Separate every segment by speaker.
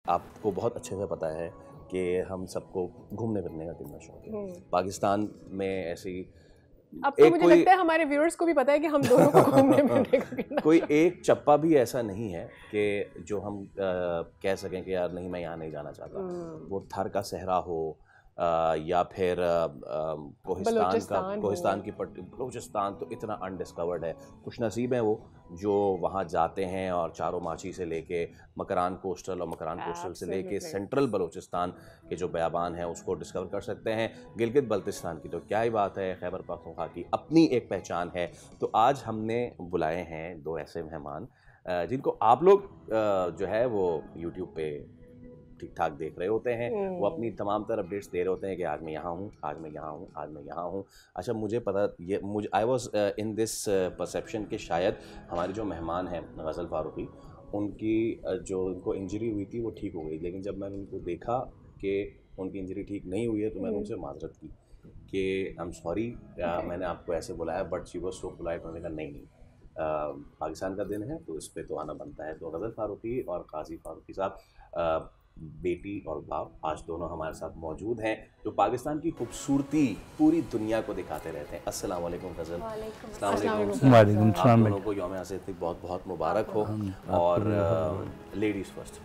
Speaker 1: आपको बहुत अच्छे से पता है कि हम सबको घूमने फिरने का कितना शौक है। पाकिस्तान में ऐसी
Speaker 2: अब तो मुझे लगता है हमारे व्यूअर्स को भी पता है कि हम दोनों को घूमने फिरने का कितना
Speaker 1: कोई एक चप्पा भी ऐसा नहीं है कि जो हम कह सकें कि यार नहीं मैं यहाँ नहीं जाना चाहता। वो थर का सहरा हो या फिर कोहिस्तान की पट्टी, बलूचिस्तान तो इतना अनडिस्कवर्ड है। खुश नसीब हैं वो जो वहाँ जाते हैं और चारों माची से लेके मकरान कोस्टल और मकरान कोस्टल से लेके सेंट्रल बलूचिस्तान के जो बयाबान हैं उसको डिस्कवर कर सकते हैं। गिलगित बल्तिस्तान की तो क्या ही बात है, खैबर पख्तूनख्वा की अपनी एक पहचान है। तो आज हमने बुलाए हैं दो ऐसे मेहमान जिनको आप लोग जो है वो यूट्यूब पे ठीक ठाक देख रहे होते हैं। वो अपनी तमाम तरह अपडेट्स दे रहे होते हैं कि आज मैं यहाँ हूँ, आज मैं यहाँ हूँ, आज मैं यहाँ हूँ। अच्छा, मुझे I was in this perception कि शायद हमारे जो मेहमान हैं गज़ल फ़ारूकी, उनकी जो उनको इंजरी हुई थी वो ठीक हो गई, लेकिन जब मैंने उनको देखा कि उनकी इंजरी ठीक नहीं हुई है तो मैंने उनसे माजरत की कि आई एम सॉरी, मैंने आपको ऐसे बुलाया but she was so polite. उन्होंने कहा नहीं पाकिस्तान का दिन है तो इस पर तो आना बनता है। तो गज़ल फ़ारूकी और काजी फ़ारूकी साहब, बेटी और बाप, आज दोनों हमारे साथ मौजूद हैं जो पाकिस्तान की खूबसूरती पूरी दुनिया को दिखाते रहते हैं। अस्सलाम वालेकुम गज़ल।
Speaker 3: वालेकुम सलाम।
Speaker 1: आप दोनों को यौम आज़ादी बहुत बहुत मुबारक हो। और लेडीज़ फर्स्ट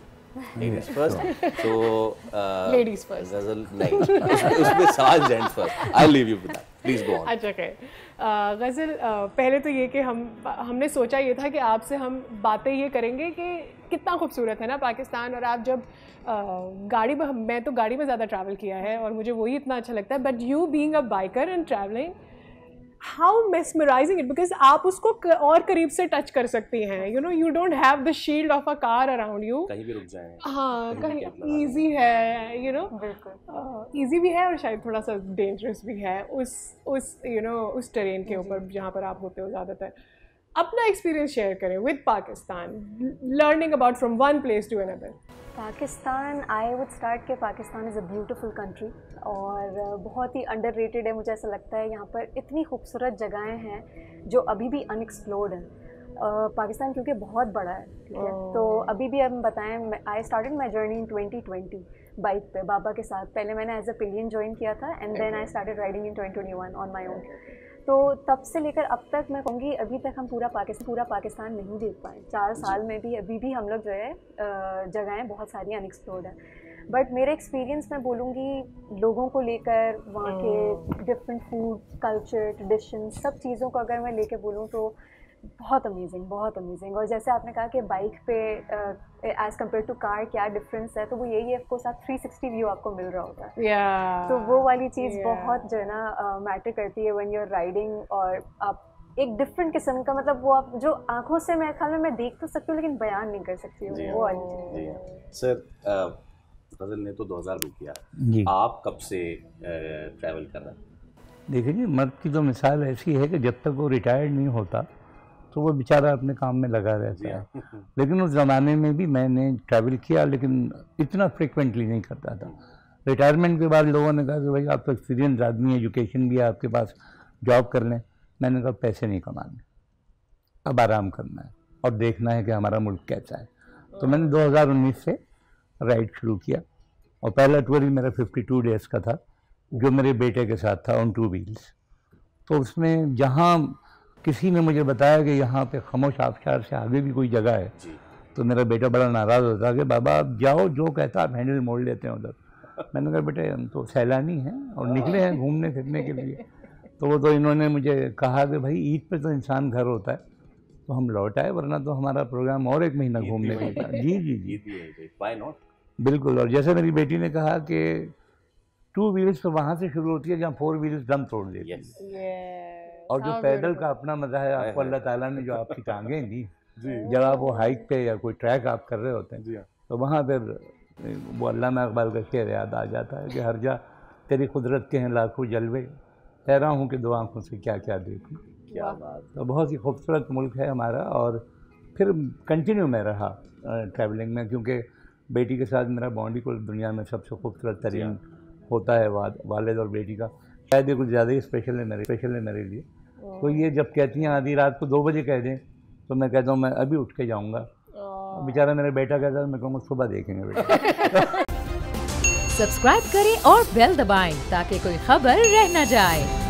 Speaker 1: तो
Speaker 2: लेडीज फर्स्ट
Speaker 1: गज़ल नहीं, उसमें सवाल gents first. I leave you with that, please go on.
Speaker 2: अच्छा गज़ल, पहले तो ये कि हमने सोचा ये था कि आपसे हम बातें ये करेंगे कि कितना खूबसूरत है ना पाकिस्तान। और आप जब गाड़ी में, मैं तो गाड़ी में ज़्यादा ट्रैवल किया है और मुझे वही इतना अच्छा लगता है, but you being a biker and travelling, how mesmerising it, because आप उसको और करीब से टच कर सकती हैं। You know, you don't have the shield of a car around you,
Speaker 1: कहीं भी रुक जाएं।
Speaker 2: हाँ, कहीं ईजी है, यू नो, ईजी भी है और शायद थोड़ा सा डेंजरस भी है उस यू नो उस टेरेन के ऊपर जहाँ पर आप होते हो ज़्यादातर। अपना एक्सपीरियंस शेयर करें with Pakistan, learning about from one place to another.
Speaker 4: Pakistan, I would start के Pakistan is a beautiful country और बहुत ही अंडररेटेड है। मुझे ऐसा लगता है यहाँ पर इतनी खूबसूरत जगहें हैं जो अभी भी अनएक्सप्लोर्ड हैं। पाकिस्तान क्योंकि बहुत बड़ा है, ठीक है, तो अभी भी हम बताएं, I started my journey in 2020 bike पे बाबा के साथ। पहले मैंने एज अ पिलियन ज्वाइन किया था and then I started riding in 2021 on my own. तो तब से लेकर अब तक मैं कहूँगी अभी तक हम पूरा पाकिस्तान नहीं देख पाए। 4 साल में भी अभी भी हम लोग जो है जगहें बहुत सारी अनएक्सप्लोर्ड हैं। बट मेरे एक्सपीरियंस मैं बोलूँगी लोगों को लेकर, वहाँ के डिफरेंट फूड कल्चर ट्रेडिशन सब चीज़ों को अगर मैं लेके बोलूँ तो बहुत अमेजिंग। और जैसे आपने कहा कि बाइक पे एज़ कम्पेयर टू कार क्या डिफरेंस है, तो वो यही है, आपको साथ 360 व्यू आपको मिल रहा होता है। तो वो वाली चीज़ बहुत जो है ना मैटर करती है व्हेन यू आर राइडिंग। और आप एक डिफरेंट किस्म का, मतलब वो आप जो आंखों से मेरे ख्याल में मैं देख तो सकती हूँ लेकिन बयान नहीं कर सकती हूँ, वो वाली चीज़।
Speaker 1: सर, गज़ल ने तो 2000 भी किया, आप कब से ट्रैवल कर रहे हैं?
Speaker 3: देखिए जी, मर्द की तो मिसाल ऐसी है कि जब तक वो रिटायर्ड नहीं होता तो वो बेचारा अपने काम में लगा रहता है। लेकिन उस ज़माने में भी मैंने ट्रैवल किया, लेकिन इतना फ्रिक्वेंटली नहीं करता था। रिटायरमेंट के बाद लोगों ने कहा कि भाई आप तो एक्सपीरियंस आदमी है, एजुकेशन भी है आपके पास, जॉब कर लें। मैंने कहा पैसे नहीं कमाने, अब आराम करना है और देखना है कि हमारा मुल्क कैसा है। तो मैंने 2019 से राइड शुरू किया और पहला टूर ही मेरा 52 डेज़ का था, जो मेरे बेटे के साथ था ऑन 2 व्हील्स। तो उसमें जहाँ किसी ने मुझे बताया कि यहाँ पे खामोश आबशार से आगे भी कोई जगह है, तो मेरा बेटा बड़ा नाराज़ होता कि बाबा आप जाओ, जो कहता आप हैंडल मोड़ लेते हैं उधर। मैंने कहा बेटे हम तो सैलानी हैं और निकले हैं घूमने फिरने के लिए। तो इन्होंने मुझे कहा कि भाई ईद पे तो इंसान घर होता है, तो हम लौट आए, वरना तो हमारा प्रोग्राम और 1 महीना घूमने का था। जी,
Speaker 1: व्हाई नॉट,
Speaker 3: बिल्कुल। और जैसे मेरी बेटी ने कहा कि 2 व्हील्स तो वहाँ से शुरू होती है जहाँ 4 व्हील्स दम तोड़ देती है। और जो पैदल का अपना मज़ा है, आपको अल्लाह ताला ने जो आपकी टांगें दी, जब आप वो हाइक पे या कोई ट्रैक आप कर रहे होते हैं, तो वहाँ फिर वो अल्लामा इकबाल का शेर याद आ जाता है कि हर जा तेरी कुदरत के हैं लाखों जलवे, हैरान हूँ कि 2 आँखों से क्या क्या देखूँ।
Speaker 1: क्या बात।
Speaker 3: तो बहुत ही खूबसूरत मुल्क है हमारा। और फिर कंटिन्यू में रहा ट्रैवलिंग में, क्योंकि बेटी के साथ मेरा बॉन्ड ही कुल दुनिया में सबसे खूबसूरत तरीन होता है, वालिद और बेटी का। शायद ये कुछ ज़्यादा ही स्पेशल है मेरे लिए। तो ये जब कहती हैं आधी रात को 2 बजे कह दें, तो मैं कहता हूँ मैं अभी उठ के जाऊँगा बेचारा मेरा बेटा कहता है, मैं कहूँगा सुबह देखेंगे बेटा।
Speaker 5: सब्सक्राइब करें और बेल दबाएं ताकि कोई खबर रह न जाए।